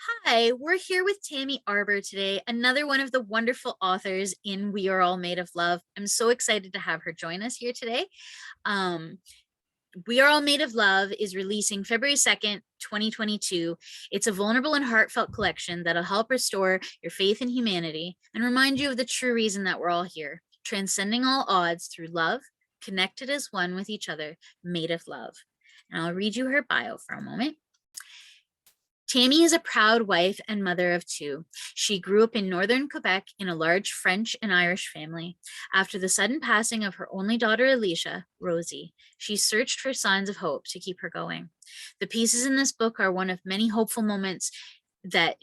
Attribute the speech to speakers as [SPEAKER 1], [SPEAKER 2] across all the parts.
[SPEAKER 1] Hi, we're here with Tammy Arbour today, another one of the wonderful authors in We Are All Made of Love. I'm so excited to have her join us here today. Um, we Are All Made of Love is releasing February 2nd, 2022. It's a vulnerable and heartfelt collection that'll help restore your faith in humanity and remind you of the true reason that we're all here, transcending all odds through love, connected as one with each other, made of love. And I'll read you her bio for a moment. Tammy is a proud wife and mother of two. She grew up in northern Quebec in a large French and Irish family. After the sudden passing of her only daughter, Alicia, Rosie, she searched for signs of hope to keep her going. The pieces in this book are one of many hopeful moments that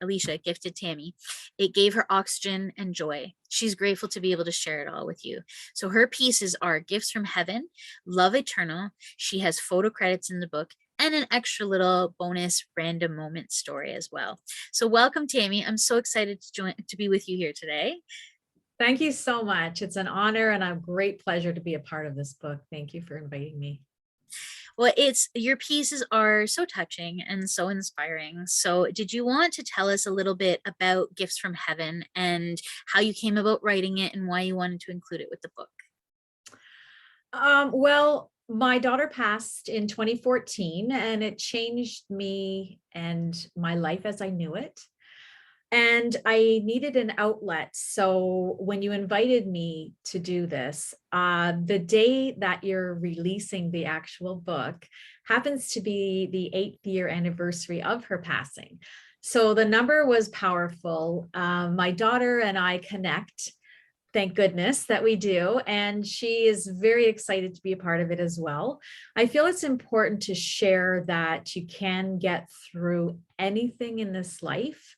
[SPEAKER 1] Alicia gifted Tammy. It gave her oxygen and joy. She's grateful to be able to share it all with you. So her pieces are Gifts from Heaven, Love Eternal. She has photo credits in the book and an extra little bonus random moment story as well. So welcome, Tammy. I'm so excited to be with you here today.
[SPEAKER 2] Thank you so much. It's an honor and a great pleasure to be a part of this book. Thank you for inviting me.
[SPEAKER 1] Well, your pieces are so touching and so inspiring. So did you want to tell us a little bit about Gifts from Heaven and how you came about writing it and why you wanted to include it with the book?
[SPEAKER 2] Well, my daughter passed in 2014 and it changed me and my life as I knew it. And I needed an outlet. So when you invited me to do this, the day that you're releasing the actual book happens to be the 8th-year anniversary of her passing. So the number was powerful. My daughter and I connect. Thank goodness that we do. And she is very excited to be a part of it as well. I feel it's important to share that you can get through anything in this life.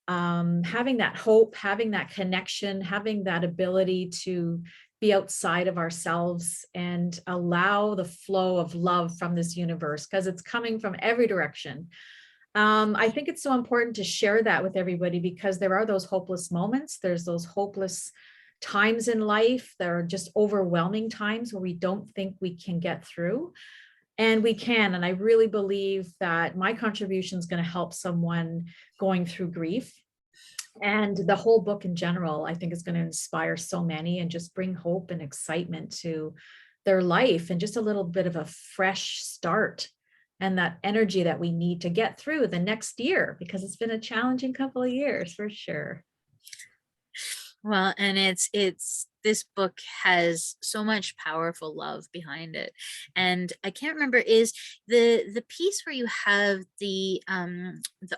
[SPEAKER 2] Having that hope, having that connection, having that ability to be outside of ourselves and allow the flow of love from this universe because it's coming from every direction. I think it's so important to share that with everybody because there are those hopeless moments. There's those hopeless times in life. There are just overwhelming times where we don't think we can get through. And we can. And I really believe that my contribution is going to help someone going through grief. And the whole book in general, I think is going to inspire so many and just bring hope and excitement to their life and just a little bit of a fresh start and that energy that we need to get through the next year, because it's been a challenging couple of years for sure.
[SPEAKER 1] Well, and it's this book has so much powerful love behind it. And I can't remember, is the piece where you have the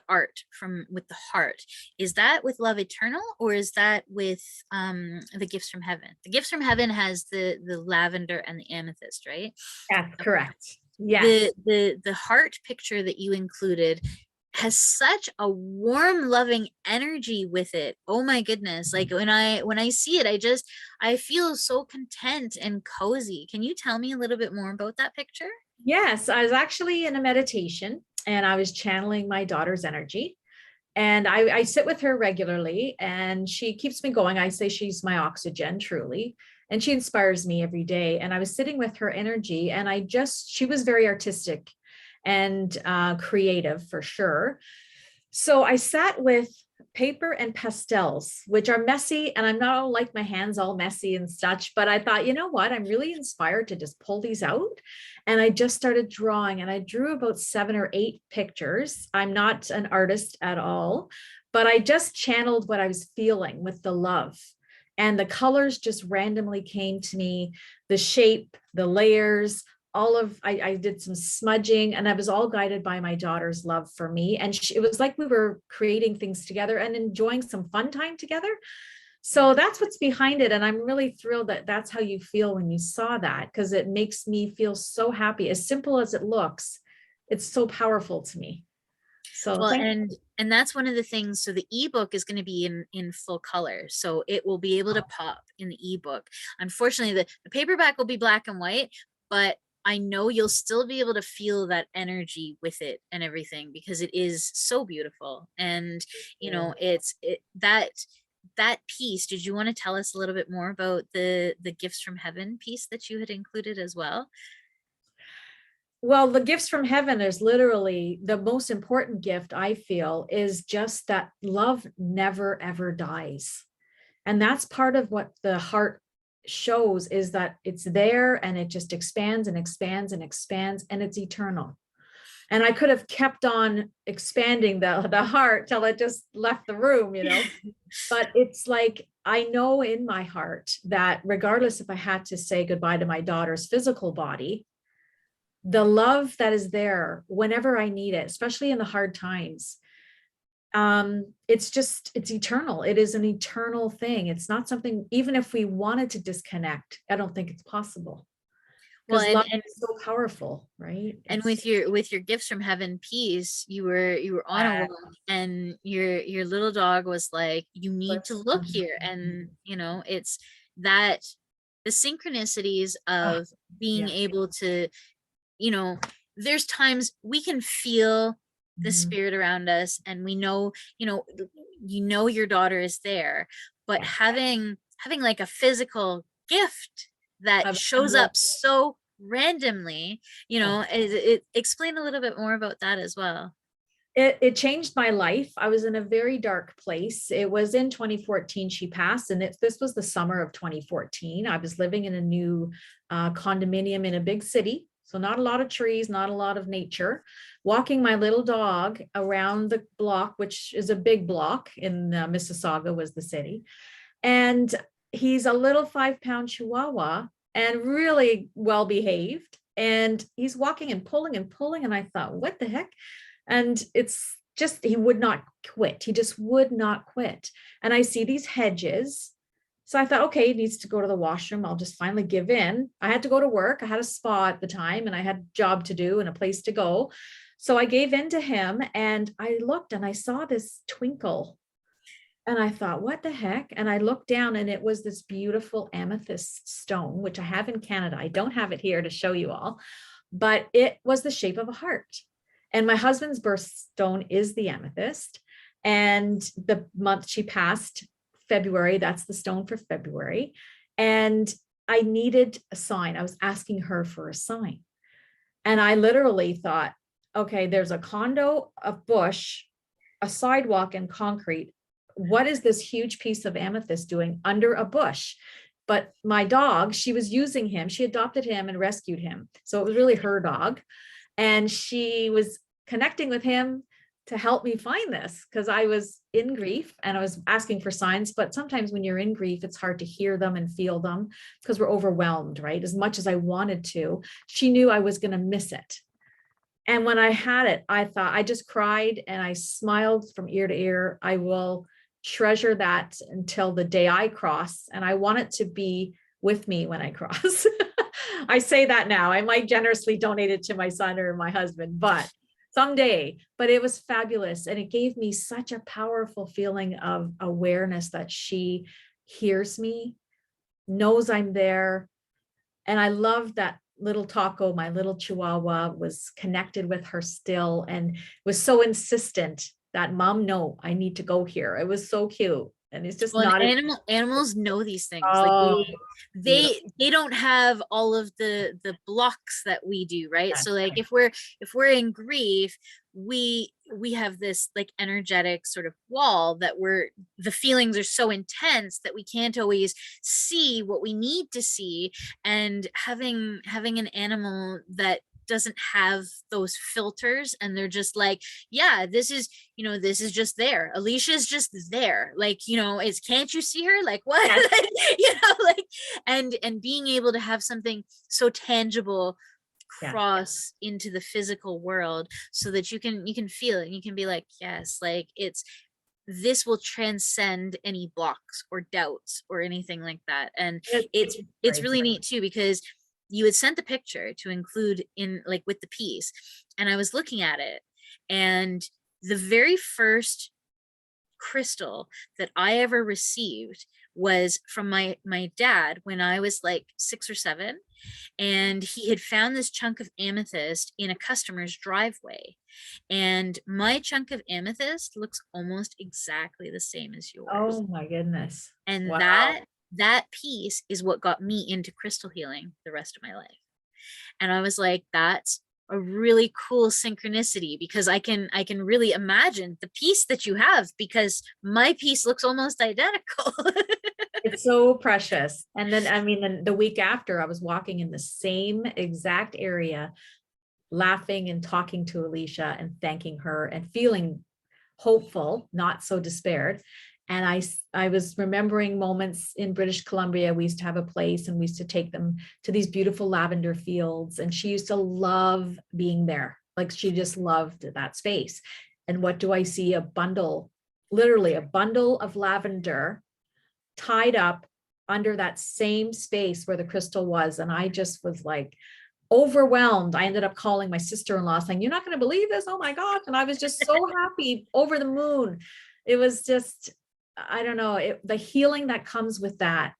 [SPEAKER 1] art from with the heart, is that with Love Eternal or is that with the Gifts from Heaven? The Gifts from Heaven has the lavender and the amethyst, right?
[SPEAKER 2] That's
[SPEAKER 1] Okay.
[SPEAKER 2] correct. Yes.
[SPEAKER 1] The heart picture that you included has such a warm, loving energy with it. Oh my goodness. Like when I see it, I feel so content and cozy. Can you tell me a little bit more about that picture?
[SPEAKER 2] Yes. I was actually in a meditation and I was channeling my daughter's energy. And I sit with her regularly and she keeps me going. I say she's my oxygen, truly. And she inspires me every day. And I was sitting with her energy and she was very artistic and creative for sure. So I sat with paper and pastels, which are messy, and I'm not all like my hands all messy and such, but I thought, you know what, I'm really inspired to just pull these out. And I just started drawing and I drew about 7 or 8 pictures. I'm not an artist at all, but I just channeled what I was feeling with the love. And the colors just randomly came to me, the shape, the layers, I did some smudging and I was all guided by my daughter's love for me. And it was like we were creating things together and enjoying some fun time together. So that's what's behind it. And I'm really thrilled that that's how you feel when you saw that, because it makes me feel so happy. As simple as it looks, it's so powerful to me. So
[SPEAKER 1] Well,
[SPEAKER 2] thank
[SPEAKER 1] and that's one of the things. So the ebook is going to be in full color, so it will be able to pop in the ebook. Unfortunately, the paperback will be black and white, but I know you'll still be able to feel that energy with it and everything because it is so beautiful. And
[SPEAKER 2] you.
[SPEAKER 1] that piece. Did you want to tell us a little bit more about the Gifts from Heaven piece that you had included as well?
[SPEAKER 2] Well, the gifts from heaven is literally the most important gift, I feel, is just that love never ever dies. And that's part of what the heart shows, is that it's there and it just expands and expands and expands, and it's eternal. And I could have kept on expanding the heart till it just left the room, but it's like, I know in my heart that regardless if I had to say goodbye to my daughter's physical body, the love that is there whenever I need it, especially in the hard times, it's eternal. It is an eternal thing. It's not something, even if we wanted to disconnect, I don't think it's possible,
[SPEAKER 1] Well,
[SPEAKER 2] because love is so powerful, right?
[SPEAKER 1] and
[SPEAKER 2] It's
[SPEAKER 1] with your gifts from heaven piece, you were on a
[SPEAKER 2] uh,
[SPEAKER 1] walk, and your little dog was like, you need to look
[SPEAKER 2] mhm,
[SPEAKER 1] here. And it's that the synchronicities
[SPEAKER 2] oh,
[SPEAKER 1] of being
[SPEAKER 2] yeah.
[SPEAKER 1] able to, you know there's times we can feel the
[SPEAKER 2] Mhm.
[SPEAKER 1] spirit around us, and we know, your daughter is there, but
[SPEAKER 2] Yeah.
[SPEAKER 1] having like a physical gift that
[SPEAKER 2] Of
[SPEAKER 1] shows
[SPEAKER 2] emblem.
[SPEAKER 1] up so randomly,
[SPEAKER 2] Oh.
[SPEAKER 1] explain a little bit more about that as well.
[SPEAKER 2] It changed my life. I was in a very dark place. It was in 2014 she passed, and this was the summer of 2014. I was living in a new condominium in a big city, so not a lot of trees, not a lot of nature. Walking my little dog around the block, which is a big block in Mississauga, was the city, and he's a little 5-pound Chihuahua and really well behaved. And he's walking and pulling and pulling, and I thought, what the heck? And it's just, he would not quit. He just would not quit. And I see these hedges. So I thought, okay, he needs to go to the washroom. I'll just finally give in. I had to go to work. I had a spa at the time, and I had a job to do and a place to go. So I gave in to him, and I looked and I saw this twinkle, and I thought, what the heck? And I looked down, and it was this beautiful amethyst stone, which I have in Canada. I don't have it here to show you all, but it was the shape of a heart. And my husband's birthstone is the amethyst. And the month she passed, February, that's the stone for February. And I needed a sign. I was asking her for a sign. And I literally thought, okay, there's a condo, a bush, a sidewalk, and concrete. What is this huge piece of amethyst doing under a bush? But my dog, she was using him. She adopted him and rescued him. So it was really her dog. And she was connecting with him to help me find this, because I was in grief and I was asking for signs. But sometimes when you're in grief, it's hard to hear them and feel them because we're overwhelmed, right? As much as I wanted to, she knew I was going to miss it. And when I had it, I thought, I just cried and I smiled from ear to ear. I will treasure that until the day I cross. And I want it to be with me when I cross. I say that now. I might generously donate it to my son or my husband, but someday. But it was fabulous. And it gave me such a powerful feeling of awareness that she hears me, knows I'm there. And I love that little Taco, my little Chihuahua, was connected with her still and was so insistent that, Mom, no, I need to go here. It was so cute. And it's just
[SPEAKER 1] Well, and
[SPEAKER 2] not.
[SPEAKER 1] animals know these things. Like
[SPEAKER 2] Oh, beautiful.
[SPEAKER 1] they don't have all of the blocks that we do, right?
[SPEAKER 2] That's
[SPEAKER 1] So like
[SPEAKER 2] right.
[SPEAKER 1] if we're in grief, we have this like energetic sort of wall that the feelings are so intense that we can't always see what we need to see. And having an animal that doesn't have those filters, and they're just like, yeah, this is just there. Alicia's just there. Like, is can't you see her? Like what?
[SPEAKER 2] Yes.
[SPEAKER 1] Like, and being able to have something so tangible
[SPEAKER 2] Yeah.
[SPEAKER 1] cross into the physical world, so that you can feel it, and you can be like, yes, like this will transcend any blocks or doubts or anything like that. And it's
[SPEAKER 2] Great.
[SPEAKER 1] really neat too, because you had sent the picture to include in like with the piece, and I was looking at it, and the very first crystal that I ever received was from my dad when I was like 6 or 7, and he had found this chunk of amethyst in a customer's driveway, and my chunk of amethyst looks almost exactly the same as yours.
[SPEAKER 2] Oh my goodness.
[SPEAKER 1] And
[SPEAKER 2] Wow.
[SPEAKER 1] that piece is what got me into crystal healing the rest of my life. And I was like, that's a really cool synchronicity, because I can really imagine the piece that you have, because my piece looks almost identical.
[SPEAKER 2] It's so precious. And then, I mean, the week after, I was walking in the same exact area, laughing and talking to Alicia and thanking her and feeling hopeful, not so despaired. And I was remembering moments in British Columbia. We used to have a place and we used to take them to these beautiful lavender fields. And she used to love being there. Like she just loved that space. And what do I see? A bundle, literally a bundle of lavender tied up under that same space where the crystal was. And I just was like overwhelmed. I ended up calling my sister-in-law saying, "You're not going to believe this. Oh my gosh." And I was just so happy, over the moon. It was just, I don't know, the healing that comes with that.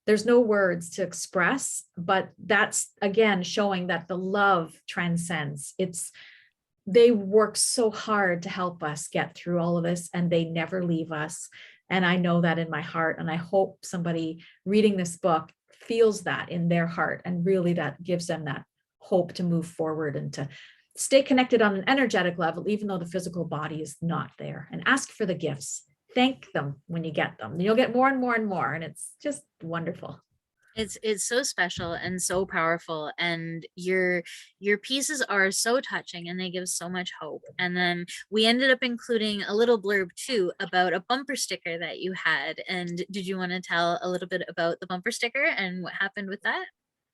[SPEAKER 2] There's no words to express, but that's again showing that the love transcends. They work so hard to help us get through all of this, and they never leave us. And I know that in my heart, and I hope somebody reading this book feels that in their heart, and really that gives them that hope to move forward and to stay connected on an energetic level, even though the physical body is not there. And ask for the gifts. Thank them when you get them. You'll get more and more and more, and it's just wonderful.
[SPEAKER 1] It's so special and so powerful, and your pieces are so touching, and they give so much hope. And then we ended up including a little blurb too about a bumper sticker that you had. And did you want to tell a little bit about the bumper sticker and what happened with that?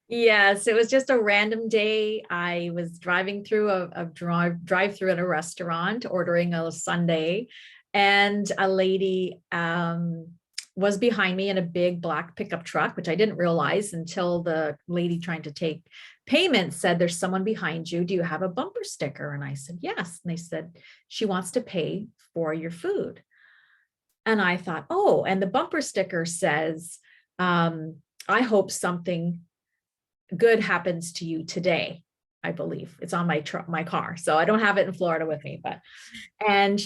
[SPEAKER 2] Yes, it was just a random day. I was driving through a drive through at a restaurant, ordering a sundae, and a lady was behind me in a big black pickup truck, which I didn't realize until the lady trying to take payment said, "There's someone behind you. Do you have a bumper sticker?" And I said, "Yes." And they said, "She wants to pay for your food." And I thought, oh, and the bumper sticker says, "I hope something good happens to you today." I believe it's on my car. So I don't have it in Florida with me, but, and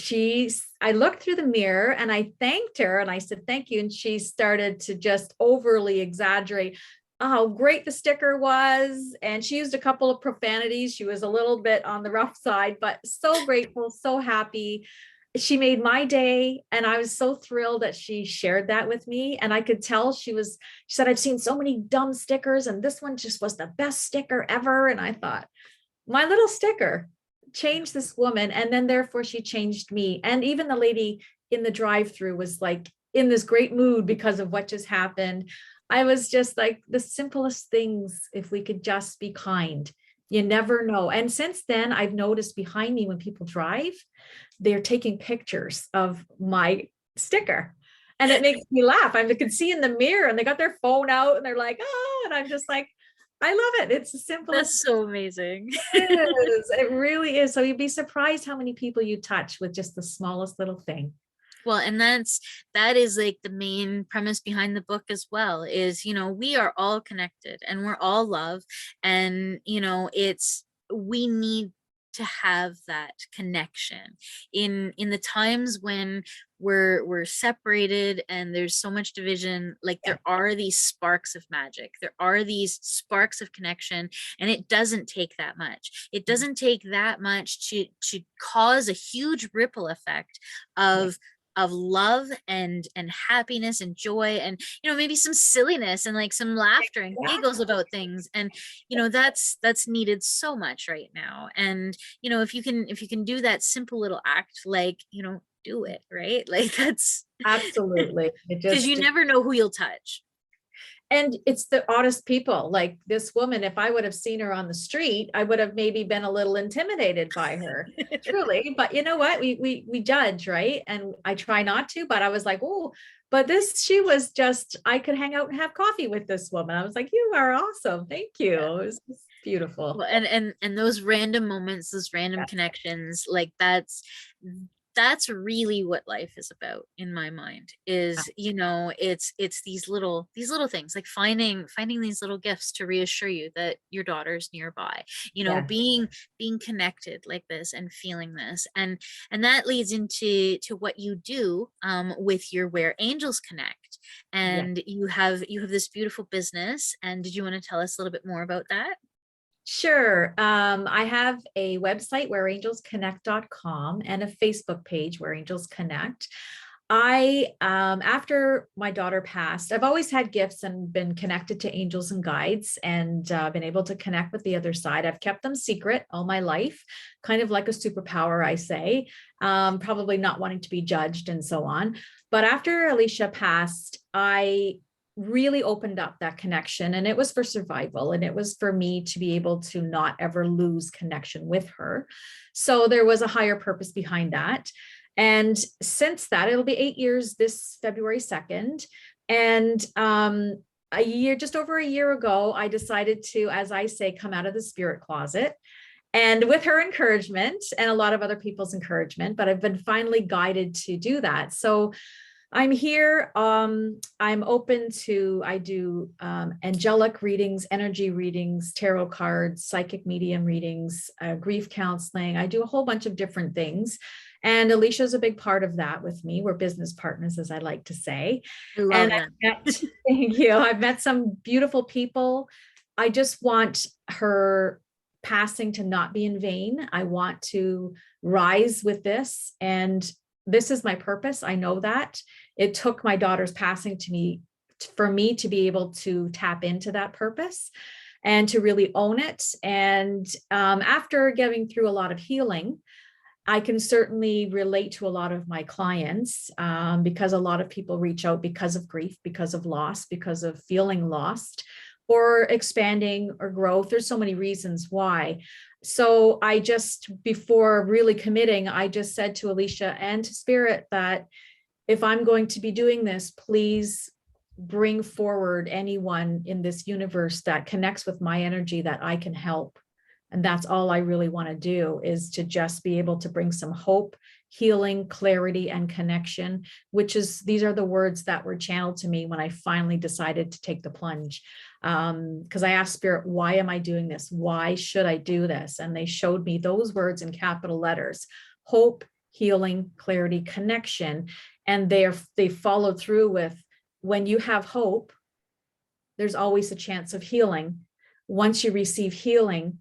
[SPEAKER 2] I looked through the mirror and I thanked her and I said, "Thank you." And she started to just overly exaggerate how great the sticker was. And she used a couple of profanities. She was a little bit on the rough side, but so grateful, so happy. She made my day, and I was so thrilled that she shared that with me. And I could tell she said, "I've seen so many dumb stickers and this one just was the best sticker ever." And I thought, my little sticker changed this woman, and then therefore she changed me. And even the lady in the drive-through was like in this great mood because of what just happened. I was just like, the simplest things, if we could just be kind. You never know. And since then, I've noticed behind me when people drive, they're taking pictures of my sticker. And it makes me laugh. I can see in the mirror and they got their phone out and they're like, "Oh," and I'm just like, I love it. It's the simplest.
[SPEAKER 1] That's so amazing.
[SPEAKER 2] It is. It really is. So you'd be surprised how many people you touch with just the smallest little thing.
[SPEAKER 1] Well, and that is like the main premise behind the book as well, is, we are all connected and we're all love. And, we need to have that connection in the times when we're separated and there's so much division. Like,
[SPEAKER 2] Yeah.
[SPEAKER 1] there are these sparks of magic, there are these sparks of connection, and it doesn't take that much. It doesn't take that much to cause a huge ripple effect
[SPEAKER 2] Yeah.
[SPEAKER 1] of love and happiness and joy, and maybe some silliness and like some laughter and giggles about things. And that's needed so much right now. And if you can do that simple little act, like, do it, right? Like, that's
[SPEAKER 2] Absolutely. It
[SPEAKER 1] because you
[SPEAKER 2] just,
[SPEAKER 1] never know who you'll touch.
[SPEAKER 2] and it's the oddest people, like this woman. If I would have seen her on the street, I would have maybe been a little intimidated by her, truly. But you know what, we judge, right? And I try not to, but I was like, oh, but she was just, I could hang out and have coffee with this woman. I was like, "You are awesome, thank you." It was just beautiful.
[SPEAKER 1] Well, and those random moments, those random
[SPEAKER 2] Yeah.
[SPEAKER 1] connections, like, that's really what life is about in my mind. Is, it's these little things, like finding these little gifts to reassure you that your daughter's nearby,
[SPEAKER 2] Yeah.
[SPEAKER 1] being connected like this and feeling this. And that leads into what you do with your Where Angels Connect.
[SPEAKER 2] Yeah.
[SPEAKER 1] And you have this beautiful business. And did you want to tell us a little bit more about that?
[SPEAKER 2] Sure. I have a website, whereangelsconnect.com, and a Facebook page, Where Angels Connect. After my daughter passed, I've always had gifts and been connected to angels and guides, and been able to connect with the other side. I've kept them secret all my life, kind of like a superpower, I say, probably not wanting to be judged and so on. But after Alicia passed, I really opened up that connection, and it was for survival, and it was for me to be able to not ever lose connection with her. So there was a higher purpose behind that. And since that, it'll be 8 years this February 2nd. And just over a year ago, I decided to, as I say, come out of the spirit closet. And with her encouragement and a lot of other people's encouragement, but I've been finally guided to do that. So I'm here. I'm open to, I do angelic readings, energy readings, tarot cards, psychic medium readings, grief counseling. I do a whole bunch of different things. And Alicia's a big part of that with me. We're business partners, as I like to say.
[SPEAKER 1] I
[SPEAKER 2] And
[SPEAKER 1] love
[SPEAKER 2] I've
[SPEAKER 1] that.
[SPEAKER 2] thank you. I've met some beautiful people. I just want her passing to not be in vain. I want to rise with this. And this is my purpose. I know that. It took my daughter's passing to me for me to be able to tap into that purpose and to really own it. And after getting through a lot of healing, I can certainly relate to a lot of my clients, because a lot of people reach out because of grief, because of loss, because of feeling lost or expanding or growth. There's so many reasons why. So I just, before really committing, I just said to Alicia and to Spirit that if I'm going to be doing this, please bring forward anyone in this universe that connects with my energy that I can help. And that's all I really want to do, is to just be able to bring some hope, healing, clarity, and connection, these are the words that were channeled to me when I finally decided to take the plunge. Because I asked Spirit, why am I doing this? Why should I do this? And they showed me those words in capital letters: hope, healing, clarity, connection. And they followed through with, when you have hope, there's always a chance of healing. Once you receive healing,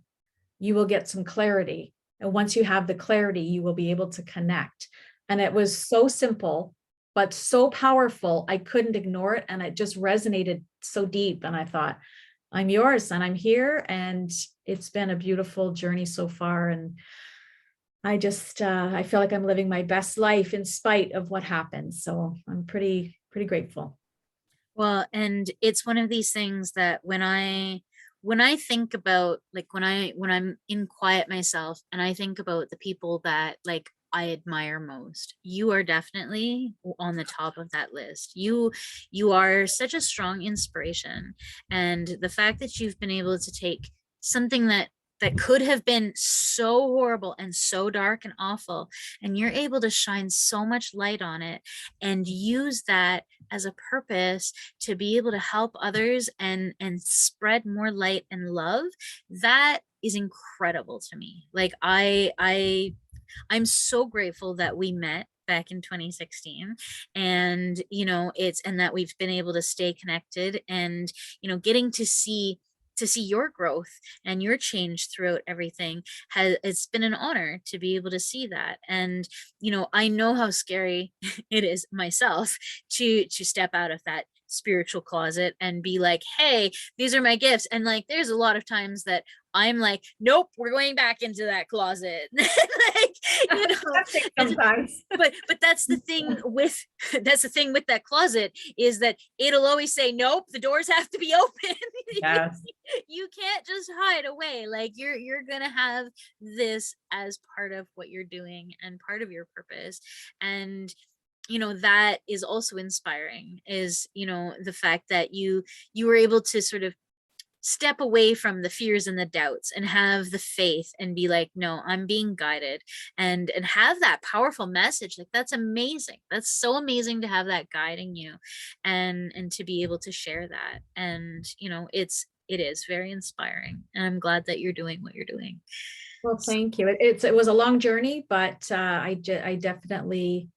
[SPEAKER 2] you will get some clarity. And once you have the clarity, you will be able to connect. And it was so simple, but so powerful. I couldn't ignore it. And it just resonated so deep. And I thought, I'm yours and I'm here. And it's been a beautiful journey so far. And I just, I feel like I'm living my best life in spite of what happened. So I'm pretty grateful.
[SPEAKER 1] Well, and it's one of these things that when I think about, like, when I'm in quiet myself and I think about the people that, like, I admire most, you are definitely on the top of that list. You are such a strong inspiration, and the fact that you've been able to take something that could have been so horrible and so dark and awful, and you're able to shine so much light on it and use that as a purpose to be able to help others and spread more light and love. That is incredible to me. Like, I'm so grateful that we met back in 2016, and and that we've been able to stay connected, and getting to see your growth and your change throughout everything. It's been an honor to be able to see that. And I know how scary it is myself to step out of that spiritual closet and be like, hey, these are my gifts. And, like, there's a lot of times that I'm like, nope, we're going back into that closet. Like, and
[SPEAKER 2] Sometimes.
[SPEAKER 1] but that's the thing with that closet, is that it'll always say, nope, the doors have to be open.
[SPEAKER 2] Yes.
[SPEAKER 1] You can't just hide away. Like, you're gonna have this as part of what you're doing and part of your purpose. And that is also inspiring, is the fact that you were able to sort of step away from the fears and the doubts and have the faith and be like, no, I'm being guided, and have that powerful message. Like, that's amazing. That's so amazing to have that guiding you, and to be able to share that. And it is very inspiring, and I'm glad that you're doing what you're doing.
[SPEAKER 2] Well, thank you. It was a long journey, but I definitely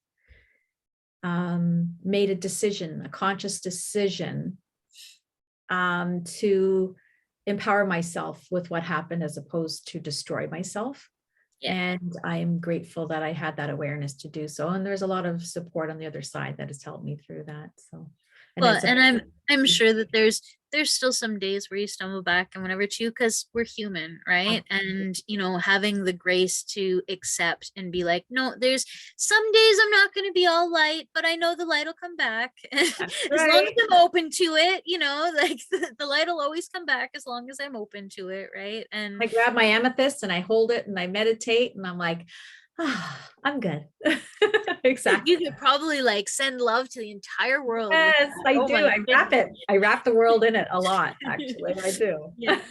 [SPEAKER 2] made a decision, a conscious decision, to empower myself with what happened as opposed to destroy myself.
[SPEAKER 1] Yeah.
[SPEAKER 2] And I'm grateful that I had that awareness to do so. And there's a lot of support on the other side that has helped me through that. So, and
[SPEAKER 1] Well,
[SPEAKER 2] it's a
[SPEAKER 1] and I'm sure that there's still some days where you stumble back and whatever too, because we're human, right? And having the grace to accept and be like, no, there's some days I'm not going to be all light, but I know the light will come back.
[SPEAKER 2] that's
[SPEAKER 1] As long
[SPEAKER 2] right.
[SPEAKER 1] as I'm open to it, like the light will always come back as long as I'm open to it, right? And
[SPEAKER 2] I grab my amethyst and I hold it and I meditate and I'm like, ah, I'm good. Exactly.
[SPEAKER 1] you could probably like send love to the entire world with
[SPEAKER 2] Yes,
[SPEAKER 1] that.
[SPEAKER 2] I
[SPEAKER 1] Oh
[SPEAKER 2] do.
[SPEAKER 1] my
[SPEAKER 2] I wrap
[SPEAKER 1] goodness.
[SPEAKER 2] it. I wrap the world in it a lot, actually. I do.
[SPEAKER 1] Yeah.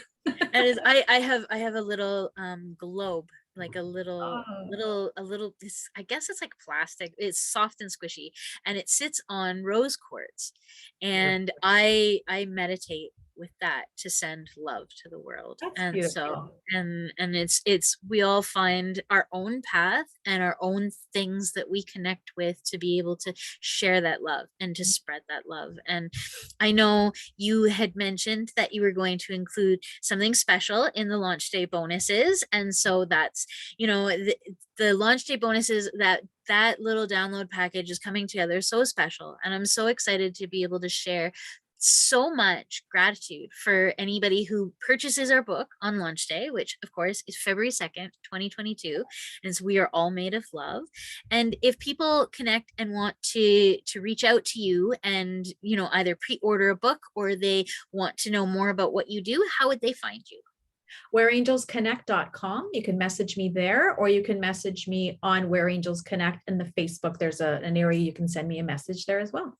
[SPEAKER 1] And is I have a little globe, like
[SPEAKER 2] Oh,
[SPEAKER 1] a little this, I guess it's like plastic. It's soft and squishy, and it sits on rose quartz.
[SPEAKER 2] beautiful.
[SPEAKER 1] And I meditate with that to send love to the world.
[SPEAKER 2] That's
[SPEAKER 1] And so
[SPEAKER 2] beautiful.
[SPEAKER 1] and it's we all find our own path and our own things that we connect with to be able to share that love and to spread that love. And I know you had mentioned that you were going to include something special in the launch day bonuses. And so that's, the launch day bonuses, that little download package is coming together so special. And I'm so excited to be able to share so much gratitude for anybody who purchases our book on launch day, which of course is February 2nd, 2022. And so we are all made of love. And if people connect and want to reach out to you and, either pre-order a book or they want to know more about what you do, how would they find you?
[SPEAKER 2] Whereangelsconnect.com. You can message me there, or you can message me on Where Angels Connect in the Facebook. There's an area you can send me a message there as well.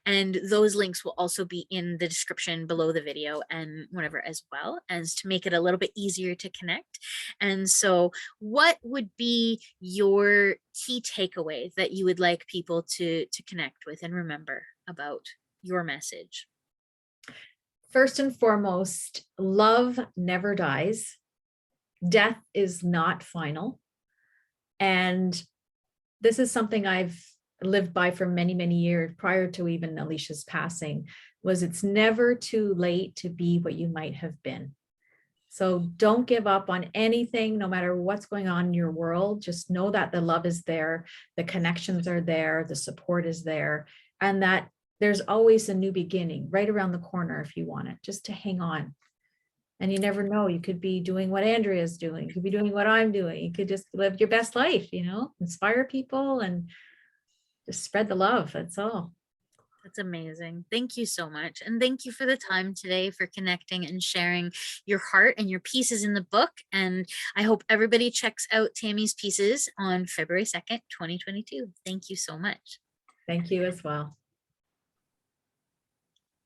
[SPEAKER 1] And those links will also be in the description below the video and whatever, as well as to make it a little bit easier to connect. And so what would be your key takeaway that you would like people to connect with and remember about your message?
[SPEAKER 2] First and foremost, love never dies. Death is not final. And this is something I've lived by for many, many years prior to even Alicia's passing, was it's never too late to be what you might have been. So don't give up on anything, no matter what's going on in your world. Just know that the love is there, the connections are there, the support is there, and that there's always a new beginning right around the corner if you want it, just to hang on. And you never know, you could be doing what Andrea's doing, you could be doing what I'm doing, you could just live your best life, inspire people and just spread the love. That's all.
[SPEAKER 1] That's amazing. Thank you so much. And thank you for the time today, for connecting and sharing your heart and your pieces in the book. And I hope everybody checks out Tammy's pieces on February 2nd, 2022. Thank you so much.
[SPEAKER 2] Thank you as well.